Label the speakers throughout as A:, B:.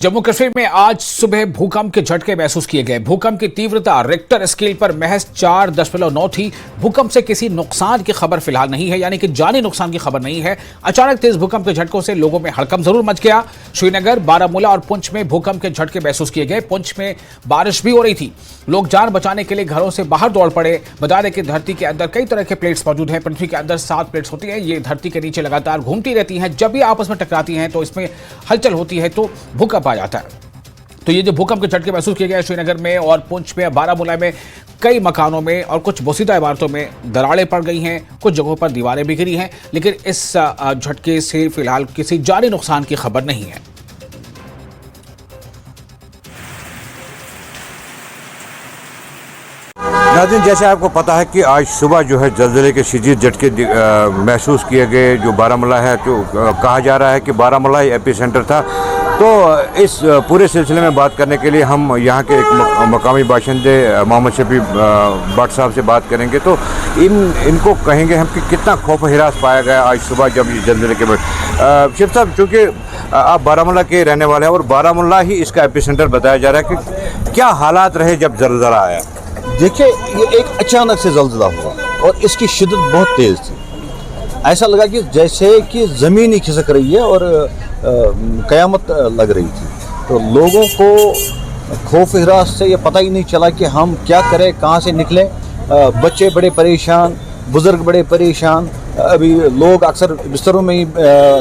A: जम्मू कश्मीर में आज सुबह भूकंप के झटके महसूस किए गए। भूकंप की तीव्रता रिक्टर स्केल पर महज 4.9 थी। भूकंप से किसी नुकसान की खबर फिलहाल नहीं है, यानी कि जानी नुकसान की खबर नहीं है। अचानक तेज भूकंप के झटकों से लोगों में हड़कंप जरूर मच गया। श्रीनगर, बारामूला और पुंछ में भूकंप के झटके महसूस किए गए। पुंछ में बारिश भी हो रही थी। लोग जान बचाने के लिए घरों से बाहर दौड़ पड़े। बता दें कि धरती के अंदर कई तरह के प्लेट्स मौजूद हैं। पृथ्वी के अंदर 7 प्लेट्स होती हैं। ये धरती के नीचे लगातार घूमती रहती हैं। जब भी आपस में टकराती हैं तो इसमें हलचल होती है तो भूकंप आ जाता है। तो ये जो भूकंप के झटके महसूस किए गए श्रीनगर में और पुंछ में, बारामूला में कई मकानों में और कुछ बोसीदा इमारतों में दरारें पड़ गई हैं। कुछ जगहों पर दीवारें भी गिरी हैं, लेकिन इस झटके से फिलहाल किसी जानी नुकसान की खबर नहीं है।
B: नाज़रीन, जैसे आपको पता है कि आज सुबह जो है ज़लज़ले के शदीद झटके महसूस किए गए। जो बारामूला है, तो कहा जा रहा है कि बारामूला ही एपी सेंटर था। तो इस पूरे सिलसिले में बात करने के लिए हम यहाँ के एक मकामी बाशिंदे मोहम्मद शफी भट्ट साहब से बात करेंगे। तो इनको कहेंगे हम कि कितना खौफ हिरास पाया गया आज सुबह जब ये ज़लज़ले के बाद। शिव साहब, चूँकि आप बारामूला के रहने वाले हैं और बारामूला ही इसका एपी सेंटर बताया जा रहा है, कि क्या हालात रहे जब ज़लज़ला आया?
C: देखिए, ये एक अचानक से ज़लज़ला हुआ और इसकी शिद्दत बहुत तेज़ थी। ऐसा लगा कि जैसे कि ज़मीन ही खिसक रही है और क़यामत लग रही थी। तो लोगों को खौफ हिरास से ये पता ही नहीं चला कि हम क्या करें, कहाँ से निकलें। बच्चे बड़े परेशान, बुज़ुर्ग बड़े परेशान। अभी लोग अक्सर बिस्तरों में ही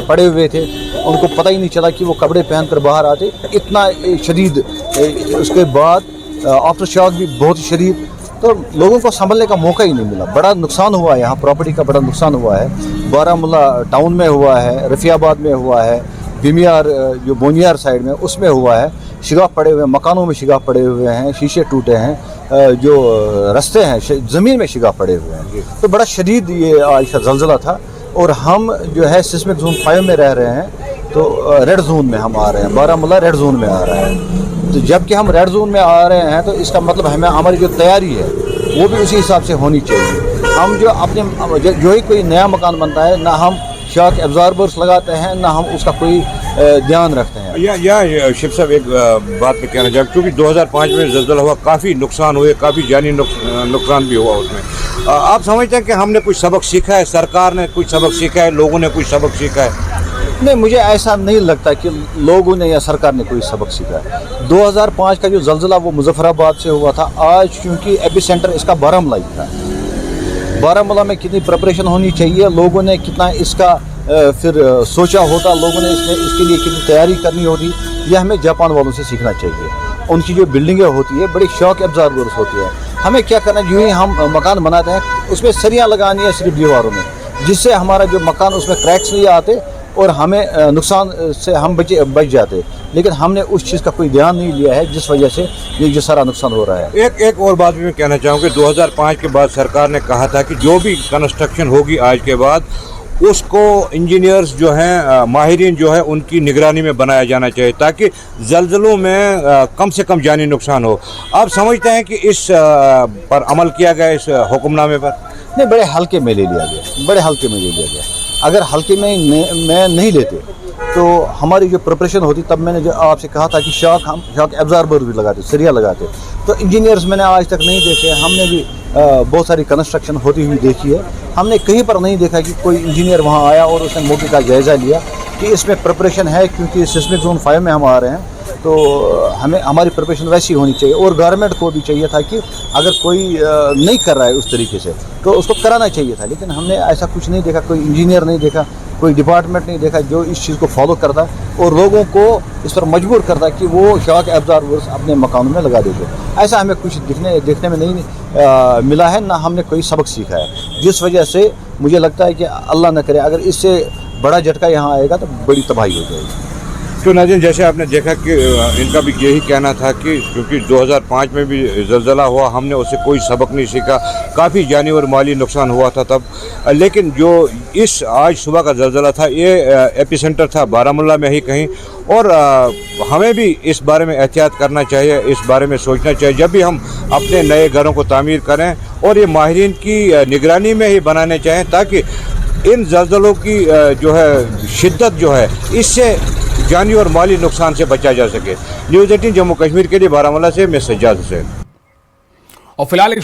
C: पड़े हुए थे। उनको पता ही नहीं चला कि वो कपड़े पहनकर बाहर आते। इतना शदीद, उसके बाद आफ्टर शॉक भी बहुत ही शदीद। तो लोगों को संभलने का मौका ही नहीं मिला। बड़ा नुकसान हुआ है, यहाँ प्रॉपर्टी का बड़ा नुकसान हुआ है। बारामूला टाउन में हुआ है, रफियाबाद में हुआ है, बिमियार जो बोनियार साइड में उसमें हुआ है। शिगाफ पड़े हुए हैं, मकानों में शिगाफ पड़े हुए हैं, शीशे टूटे हैं, जो रास्ते हैं ज़मीन में शिगाफ पड़े हुए हैं। तो बड़ा शदीद ये आज का ज़लज़ला था। और हम जो है सिस्मिक जोन 5 में रह रहे हैं, तो रेड जोन में हम आ रहे हैं। बारामूला रेड जोन में आ रहा है। तो जबकि हम रेड जोन में आ रहे हैं तो इसका मतलब हमारी जो तैयारी है वो भी उसी हिसाब से होनी चाहिए। हम जो अपने जो ही कोई नया मकान बनता है, ना हम शॉक एब्जॉर्बर्स लगाते हैं, ना हम उसका कोई ध्यान रखते हैं।
B: या शिव साहब, एक बात में कहना चाहूँ, क्योंकि 2005 में ज़लज़ला हुआ, काफ़ी नुकसान हुए, काफ़ी जानी नुकसान भी हुआ उसमें। आप समझते हैं कि हमने कुछ सबक सीखा है, सरकार ने कुछ सबक सीखा है, लोगों ने कुछ सबक सीखा है?
C: नहीं, मुझे ऐसा नहीं लगता कि लोगों ने या सरकार ने कोई सबक सीखा है। 2005 का जो ज़लज़ला वो मुजफ्फराबाद से हुआ था। आज क्योंकि एपी सेंटर इसका बारामूला ही था। बारामूला में कितनी प्रिपरेशन होनी चाहिए, लोगों ने कितना इसका फिर सोचा होता, लोगों ने इसके लिए कितनी तैयारी करनी होती, यह हमें जापान वालों से सीखना चाहिए। उनकी जो बिल्डिंगें होती है बड़ी शॉक एब्जॉर्बर्स होती है। हमें क्या करना है, यूँ ही हम मकान बनाते हैं उसमें सरियाँ लगानी है सिर्फ दीवारों में, जिससे हमारा जो मकान उसमें क्रैक्स नहीं आते और हमें नुकसान से हम बच जाते। लेकिन हमने उस चीज़ का कोई ध्यान नहीं लिया है, जिस वजह से ये जो सारा नुकसान हो रहा है।
B: एक और बात भी मैं कहना चाहूँगा, 2005 के बाद सरकार ने कहा था कि जो भी कंस्ट्रक्शन होगी आज के बाद उसको इंजीनियर्स जो हैं, माहिरीन जो है, उनकी निगरानी में बनाया जाना चाहिए, ताकि ज़लज़लों में कम से कम जानी नुकसान हो। आप समझते हैं कि इस पर अमल किया गया, इस हुक्मनामे पर?
C: नहीं, बड़े हल्के में ले लिया गया, बड़े हल्के में ले लिया गया। अगर हल्के में नहीं लेते तो हमारी जो प्रिपरेशन होती, तब मैंने जो आपसे कहा था कि हम शॉक एब्जॉर्बर भी लगाते, सरिया लगाते। तो इंजीनियर्स मैंने आज तक नहीं देखे। हमने भी बहुत सारी कंस्ट्रक्शन होती हुई देखी है। हमने कहीं पर नहीं देखा कि कोई इंजीनियर वहाँ आया और उसने मौके का जायज़ा लिया कि इसमें प्रिपरेशन है। क्योंकि सिस्मिक जोन 5 में हम आ रहे हैं, तो हमें हमारी प्रिपरेशन वैसी होनी चाहिए। और गवर्नमेंट को भी चाहिए था कि अगर कोई नहीं कर रहा है उस तरीके से तो उसको कराना चाहिए था। लेकिन हमने ऐसा कुछ नहीं देखा, कोई इंजीनियर नहीं देखा, कोई डिपार्टमेंट नहीं देखा जो इस चीज़ को फॉलो करता और लोगों को इस पर मजबूर करता कि वो शॉक एब्जॉर्बर्स अपने मकानों में लगा देते। ऐसा हमें कुछ देखने में नहीं मिला है, ना हमने कोई सबक सीखा है, जिस वजह से मुझे लगता है कि अल्लाह न करे अगर इससे बड़ा झटका यहाँ आएगा तो बड़ी तबाही हो जाएगी।
B: तो नाज़रीन, जैसे आपने देखा कि इनका भी यही कहना था कि क्योंकि 2005 में भी ज़लज़ला हुआ, हमने उससे कोई सबक नहीं सीखा, काफ़ी जानी और माली नुकसान हुआ था तब। लेकिन जो इस आज सुबह का ज़लज़ला था, ये एपी सेंटर था बारामूला में ही कहीं। और हमें भी इस बारे में एहतियात करना चाहिए, इस बारे में सोचना चाहिए जब भी हम अपने नए घरों को तामीर करें, और ये माहिरीन की निगरानी में ही बनाने चाहिए, ताकि इन ज़लज़लों की जो है शिद्दत जो है, इससे جانی اور مالی نقصان سے بچا جا سکے۔ نیوز 18 جموں کشمیر کے لیے بارہمولہ سے میں سجاد حسین۔
A: اور فی الحال ایک